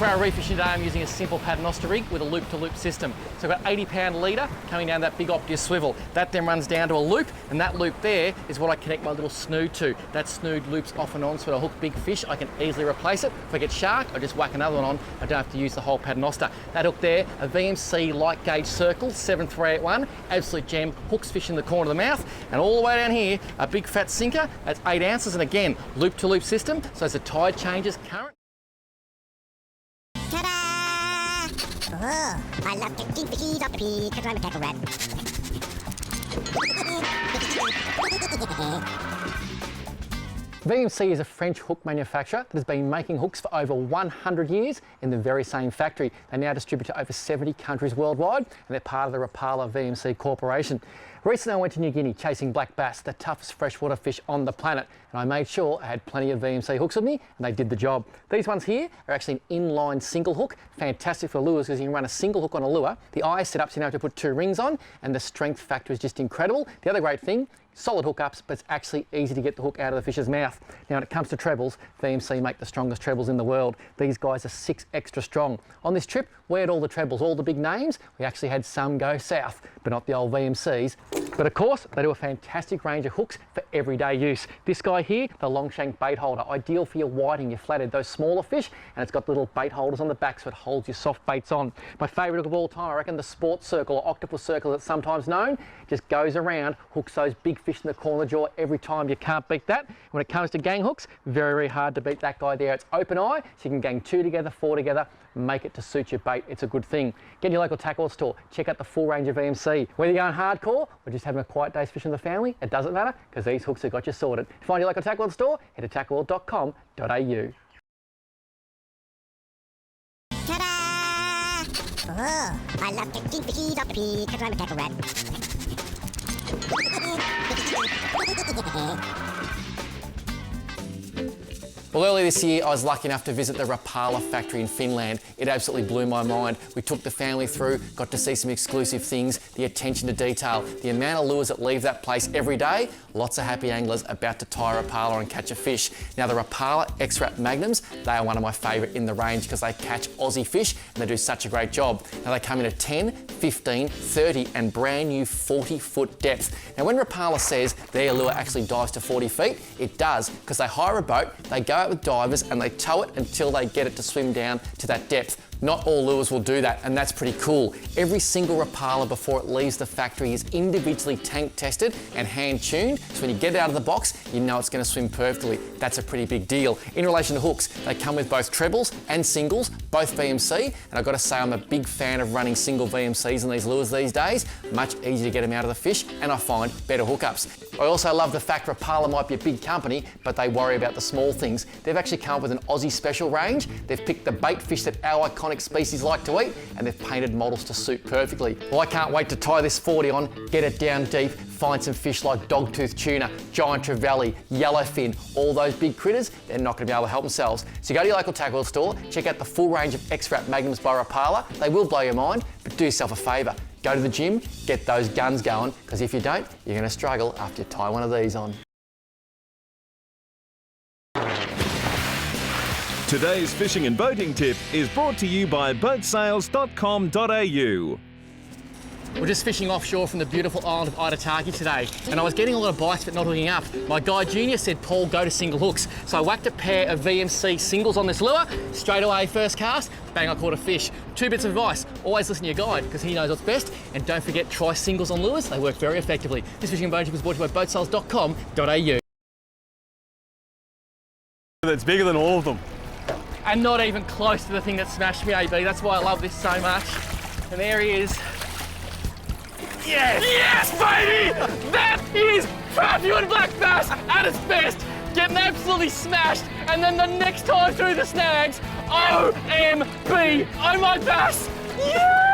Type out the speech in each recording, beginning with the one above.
For our refishing today, I'm using a simple paternoster rig with a loop-to-loop system. So I've got 80-pound leader coming down that big Optia swivel. That then runs down to a loop, and that loop there is what I connect my little snood to. That snood loops off and on, so when I hook big fish, I can easily replace it. If I get shark, I just whack another one on. I don't have to use the whole paternoster. That hook there, a VMC light gauge circle, 7381, absolute gem, hooks fish in the corner of the mouth, and all the way down here, a big fat sinker, that's 8 ounces, and again, loop-to-loop system, so as the tide changes, current. Oh, I love catching fishies off the peak because I'm a tackle rat. VMC is a French hook manufacturer that has been making hooks for over 100 years in the very same factory. They now distribute to over 70 countries worldwide, and they're part of the RAPALA VMC Corporation. Recently I went to New Guinea chasing black bass, the toughest freshwater fish on the planet, and I made sure I had plenty of VMC hooks with me, and they did the job. These ones here are actually an inline single hook, fantastic for lures because you can run a single hook on a lure. The eye is set up so you don't have to put 2 rings on, and the strength factor is just incredible. The other great thing, solid hookups, but it's actually easy to get the hook out of the fish's mouth. Now when it comes to trebles, VMC make the strongest trebles in the world. These guys are 6 extra strong. On this trip, we had all the trebles, all the big names. We actually had some go south, but not the old VMCs. But of course, they do a fantastic range of hooks for everyday use. This guy here, the long shank bait holder, ideal for your whiting, your flathead, those smaller fish, and it's got little bait holders on the back so it holds your soft baits on. My favourite hook of all time, I reckon the sports circle or octopus circle that's sometimes known, just goes around, hooks those big fish in the corner of the jaw every time. You can't beat that. When it comes to gang hooks, very, very hard to beat that guy there. It's open eye, so you can gang 2 together, 4 together, make it to suit your bait. It's a good thing. Get in your local tackle store, check out the full range of VMC. Whether you're going hardcore or just having a quiet day's fishing with the family, it doesn't matter because these hooks have got you sorted. To find your local tackle store, head to tackleworld.au. Ta-da! Oh, I love catching fishies off the peak because I'm a tackle rat. Well, earlier this year, I was lucky enough to visit the RAPALA factory in Finland. It absolutely blew my mind. We took the family through, got to see some exclusive things, the attention to detail, the amount of lures that leave that place every day. Lots of happy anglers about to tie RAPALA and catch a fish. Now, the RAPALA X-Wrap Magnums, they are one of my favourite in the range because they catch Aussie fish and they do such a great job. Now, they come in at 10, 15, 30 and brand new 40-foot depth. Now, when RAPALA says their lure actually dives to 40 feet, it does because they hire a boat, they go out with divers and they tow it until they get it to swim down to that depth. Not all lures will do that, and that's pretty cool. Every single RAPALA before it leaves the factory is individually tank tested and hand tuned, so when you get it out of the box, you know it's going to swim perfectly. That's a pretty big deal. In relation to hooks, they come with both trebles and singles, both VMC, and I've got to say I'm a big fan of running single VMCs in these lures these days. Much easier to get them out of the fish, and I find better hookups. I also love the fact RAPALA might be a big company, but they worry about the small things. They've actually come up with an Aussie special range. They've picked the bait fish that our iconic species like to eat, and they've painted models to suit perfectly. Well, I can't wait to tie this 40 on, get it down deep, find some fish like dogtooth tuna, giant trevally, yellowfin, all those big critters, they're not going to be able to help themselves. So go to your local tackle store, check out the full range of X-Wrap Magnums by RAPALA. They will blow your mind, but do yourself a favour. Go to the gym, get those guns going, because if you don't, you're going to struggle after you tie one of these on. Today's fishing and boating tip is brought to you by boatsales.com.au. We're just fishing offshore from the beautiful island of Itataki today, and I was getting a lot of bites but not hooking up. My guide Junior said, Paul, go to single hooks. So I whacked a pair of VMC singles on this lure, straight away first cast, bang, I caught a fish. 2 bits of advice, always listen to your guide because he knows what's best, and don't forget, try singles on lures, they work very effectively. This fishing and boating tip was brought to you by boatsales.com.au. That's bigger than all of them. And not even close to the thing that smashed me, AB. That's why I love this so much. And there he is. Yes! Yes, baby! That is Papua black bass at its best. Getting absolutely smashed, and then the next time through the snags, OMB! Oh my bass! Yeah!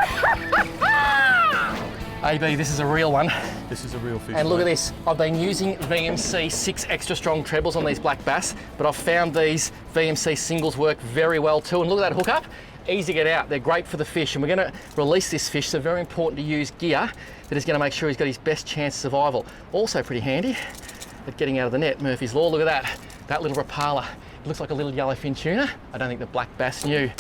AB, this is a real one. This is a real fish. And look at this. I've been using VMC 6 extra strong trebles on these black bass, but I've found these VMC singles work very well too. And look at that hook up. Easy to get out. They're great for the fish. And we're going to release this fish, so very important to use gear that is going to make sure he's got his best chance of survival. Also pretty handy at getting out of the net, Murphy's Law. Look at that. That little RAPALA. It looks like a little yellowfin tuna. I don't think the black bass knew.